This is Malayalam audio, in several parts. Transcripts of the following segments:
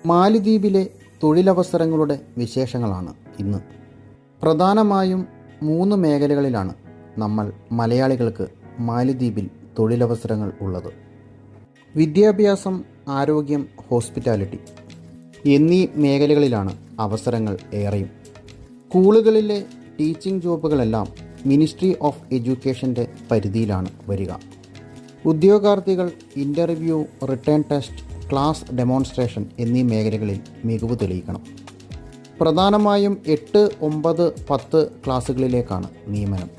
മാലിദ്വീപിലെ തൊഴിലവസരങ്ങളുടെ വിശേഷങ്ങളാണ് ഇന്ന്. പ്രധാനമായും 3 മേഖലകളിലാണ് നമ്മൾ മലയാളികൾക്ക് മാലിദ്വീപിൽ തൊഴിലവസരങ്ങൾ ഉള്ളത്. വിദ്യാഭ്യാസം, ആരോഗ്യം, ഹോസ്പിറ്റാലിറ്റി എന്നീ മേഖലകളിലാണ് അവസരങ്ങൾ ഏറെയും. സ്കൂളുകളിലെ ടീച്ചിങ് ജോബുകളെല്ലാം മിനിസ്ട്രി ഓഫ് എഡ്യൂക്കേഷൻ്റെ പരിധിയിലാണ് വരിക. ഉദ്യോഗാർത്ഥികൾ interview, return test, class demonstration എന്നീ മേഖലകളിൽ മികവ് തെളിയിക്കണം. പ്രധാനമായും 8, 9, 10 ക്ലാസ്സുകളിലേക്കാണ് നിയമനം.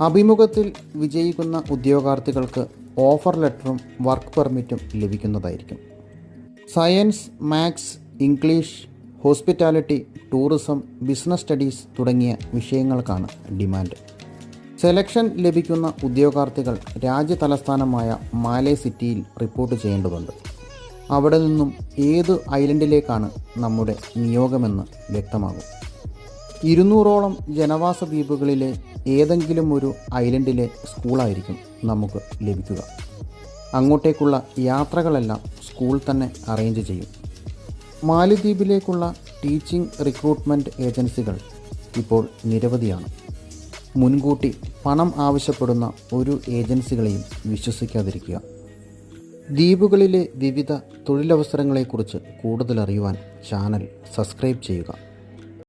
അഭിമുഖത്തിൽ വിജയിക്കുന്ന ഉദ്യോഗാർത്ഥികൾക്ക് ഓഫർ ലെറ്ററും വർക്ക് പെർമിറ്റും ലഭിക്കുന്നതായിരിക്കും. Science, maths, English, hospitality, tourism, business studies തുടങ്ങിയ വിഷയങ്ങൾക്കാണ് ഡിമാൻഡ്. സെലക്ഷൻ ലഭിക്കുന്ന ഉദ്യോഗാർത്ഥികൾ രാജ്യതലസ്ഥാനമായ മാലേ സിറ്റിയിൽ റിപ്പോർട്ട് ചെയ്യേണ്ടതുണ്ട്. അവിടെ നിന്നും ഏത് ഐലൻഡിലേക്കാണ് നമ്മുടെ നിയോഗമെന്ന് വ്യക്തമാകും. 200ഓളം ജനവാസ ദ്വീപുകളിലെ ഏതെങ്കിലും ഒരു ഐലൻഡിലെ സ്കൂളായിരിക്കും നമുക്ക് ലഭിക്കുക. അങ്ങോട്ടേക്കുള്ള യാത്രകളെല്ലാം സ്കൂൾ തന്നെ അറേഞ്ച് ചെയ്യും. മാലിദ്വീപിലേക്കുള്ള ടീച്ചിങ് റിക്രൂട്ട്മെൻറ്റ് ഏജൻസികൾ ഇപ്പോൾ നിരവധിയാണ്. മുൻകൂട്ടി പണം ആവശ്യപ്പെടുന്ന ഒരു ഏജൻസികളെയും വിശ്വസിക്കാതിരിക്കുക. ദ്വീപുകളിലെ വിവിധ തൊഴിലവസരങ്ങളെക്കുറിച്ച് കൂടുതൽ അറിയുവാൻ ചാനൽ സബ്സ്ക്രൈബ് ചെയ്യുക.